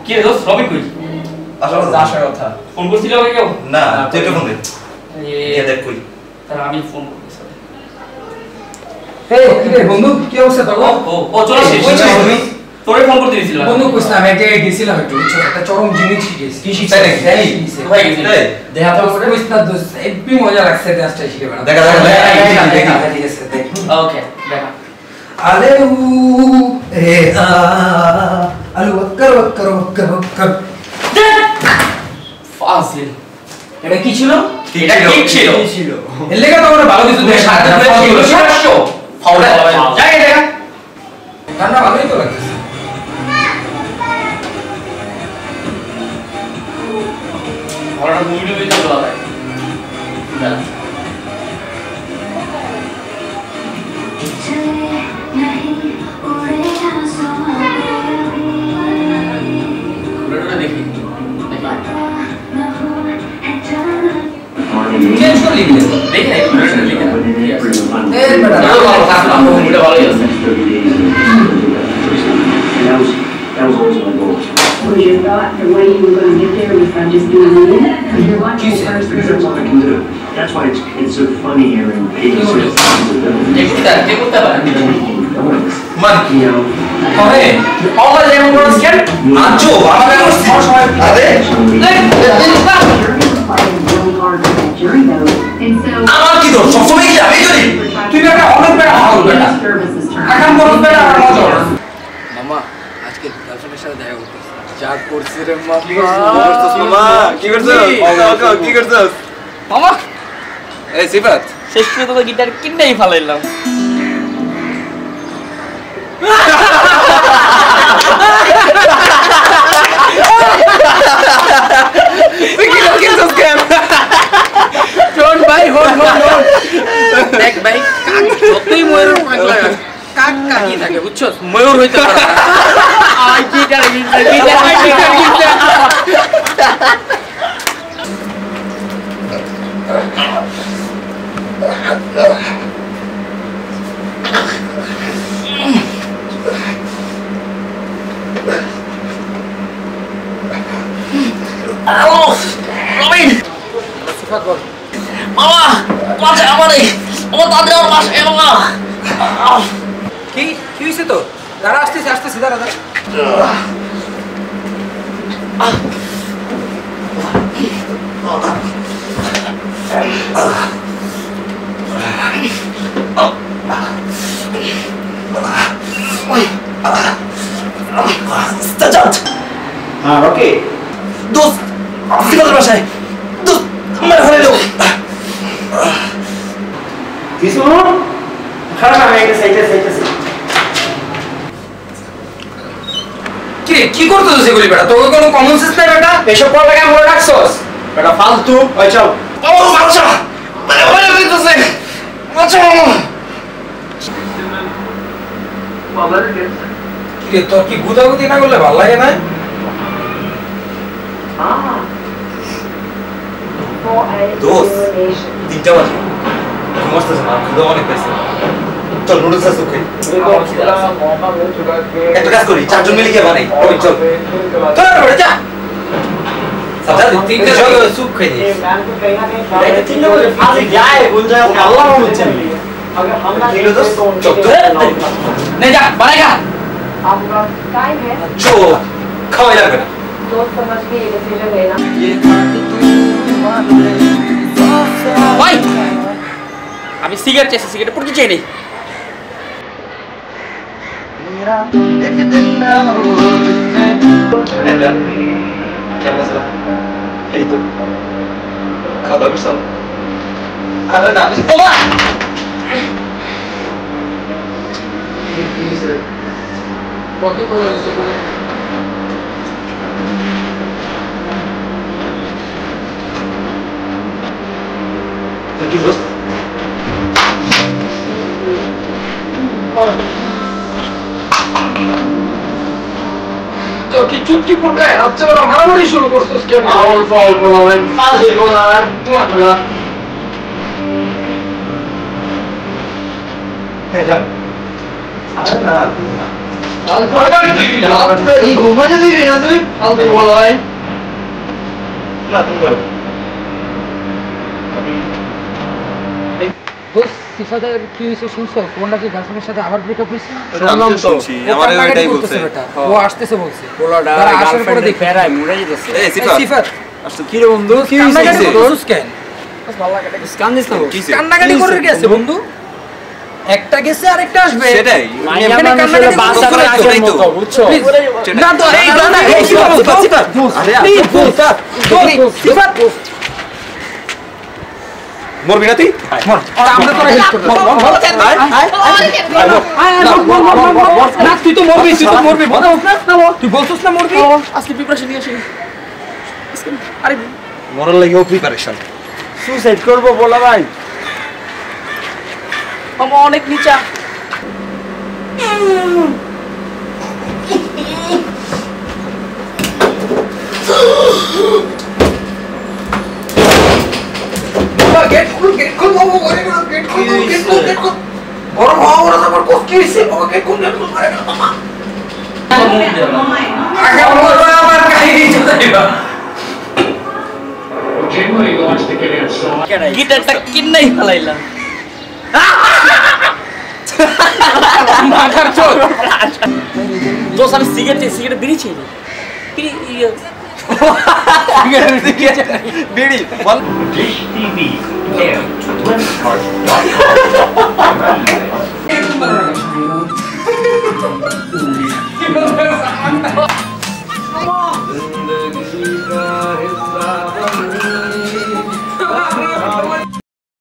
কি রে দোস্ত রবি কই আসার কথা ফোন করছিল আমাকে কেউ না তুই একটা ফোন দে এ দেখ কই তাহলে আমি ফোন করতেছি এই কি রে বন্ধু কি অবস্থা তোর ও চলে এসেছিস তুমি তোরে ফোন করতে দিছিলাম বন্ধু কইছ না আমি এক জায়গায় গেছিলাম একটু ছোট একটা চরম জিনিস শিখেছি কি শিখতে নাকি কোথায় গেছিস দেখা তো কইছ না দোস্ত হেভি মজা লাগছে ডান্সটা শিখে বেড়া দেখা দেখা ঠিক আছে দেখ ওকে দেখা আলে উ এ আ আলু ওয়াক্কার ফাজিল এটা কি ছিল এটা কি ছিল এর লেগে তো আমরা ভালো কিছু দেখ সাথে ছিল 700 ফাউল যাই দেখা গানটা ভালোই তো লাগছে ভালোটা মুভি হয়ে চলে ভাই দাঁড়া দেখি চেঞ্জ করে লিখলে দেখি না এর বেটা মুভিটা ভালোই আছে That was always my goal. What was your thought? The way you were going to get there was by just doing it? Because you're watching the first because that's all I can do. That's why it's so funny hearing people sort of কে করতে পারে man you know ওহে পাওয়া যায় এমন কোন scan আচ্ছা বাবা আরে আমার কি দোষ সবসময় কি আমি করি তুই একটা অনেক বড় হাল বেটা আকাম বড় বেটা আর মজা মামা আজকে গার্লফ্রেন্ডের সাথে দেখা করতেছি যা করছিস রে মামা কি করছিস কি করছিস মামা এই সিফাত শেষ করে তো গিটার কিনতেই ফালাইলাম তুই কি করছিস কেন চল ভাই হল দেখ ভাই কাক যতই ময়ূর পাগলা কাক কাকি থাকে বুঝছস ময়ূর হইতে পারে আই গিটার রবিন সিফাত বল মামা পাশে আমারে আমার তাদের আমার পাশে মামা কি কি হইছে তো দাঁড়া আসতেছি দাঁড়া ওকে দোস্ত সিগারেট বাসায় দোস্ত আমার ঘরে লো কিছু খারাপ আমি একটা সাইডে কি রে কি করতেছিস সেগুলি বেটা তোর কোনো কমন সেন্স নাই বেটা এসব পড়া লাগে মনে রাখছস বেটা ফালতু ওই চল ও বাচ্চা মানে ওরে দিতেছে বাচ্চা কি রে তোর কি গুদাগুদি না করলে ভালো লাগে না দোস্ত 3টা বাজে ঘুমাসতেছে না খুদা অনেক পেয়েছে চল নুডলস আছে ওকে একটা কাজ করি 4 জন মিলে গিয়ে বানাই ওই চল তোর বেটা যা সাথে 3টা জগে সুপ খাই দিস এটা 3টা বাজে আজ যায় কোন জায়গা আল্লাহ হচ্ছে কিলো দোস্ত চল তো নে যা বানাইগা आपका टाइम है চো খাওয়াই লাগবে না सोच समझ के ये डिसीजन लेना ভাই আমি সিগারেট চাইছি সিগারেট পড়তে চাই নাই কেমন আছো এই তো খাওয়া দাওয়া করছো আরে না বাবা কত করে হইছে কি দোস্ত তো কি চুপটি পড়ে আচ্ছা বড় মারামারি শুরু করছস কেন অল্প অল্প মোমেন্ট ফাজে কোনা তোমার হ্যাঁ যা আরে না ঘুমাতে দিবি না তুই ফালতু বল ভাই না তুমি করো বস সিফাতের কি হইছে শুনছো কোনটা কি গার্লফ্রেন্ডের সাথে আবার ব্রেকআপ হইছে শুনলাম তো আমারে এটাই বলছে ও আসতেছে বলছে পোলাটা গার্লফ্রেন্ড দেখে ফেরায় মুড়ে যেতেছে এই সিফাত আসলে কি রে বন্ধু কি কান্নাকাটি হইছে করছিস কেন কান্দিস না কি হইছে কান্নাকাটি করে গেছে বন্ধু একটা গেছে আরেকটা আসবে সেটাই মাইয়া এখানে মানুষের কান্নাকাটি বাসা করে আসে আসেই তো। মতো বুঝছো Please, না তো এই না এই সিফাত আরে প্লিজ সিফাত মরবি না তুই মর আর আমরা তো হেল্প করব না তুই তো মরবি তুই বলছিস না মরবি আজকে প্রিপারেশন নিয়ে আসি আরে মরার লাগেও প্রিপারেশন সুসাইড করবো বলা ভাই মামা অনেক নিচা গেট খুল বাবু গেট খুল বড় হওয়া বড় আমার কোস কি হইছে বাবা গেট খুল আগে বলবো আমার কাহিনী চলাইবা Generally wants to get inside. গিটারটা কিন্নাই ফেলাইলাম মাথার চোখ দোষ আমি সিগারেট বিড়ি চাই বিড়ি বিড়ি বল Dish TV and Flipkart.com.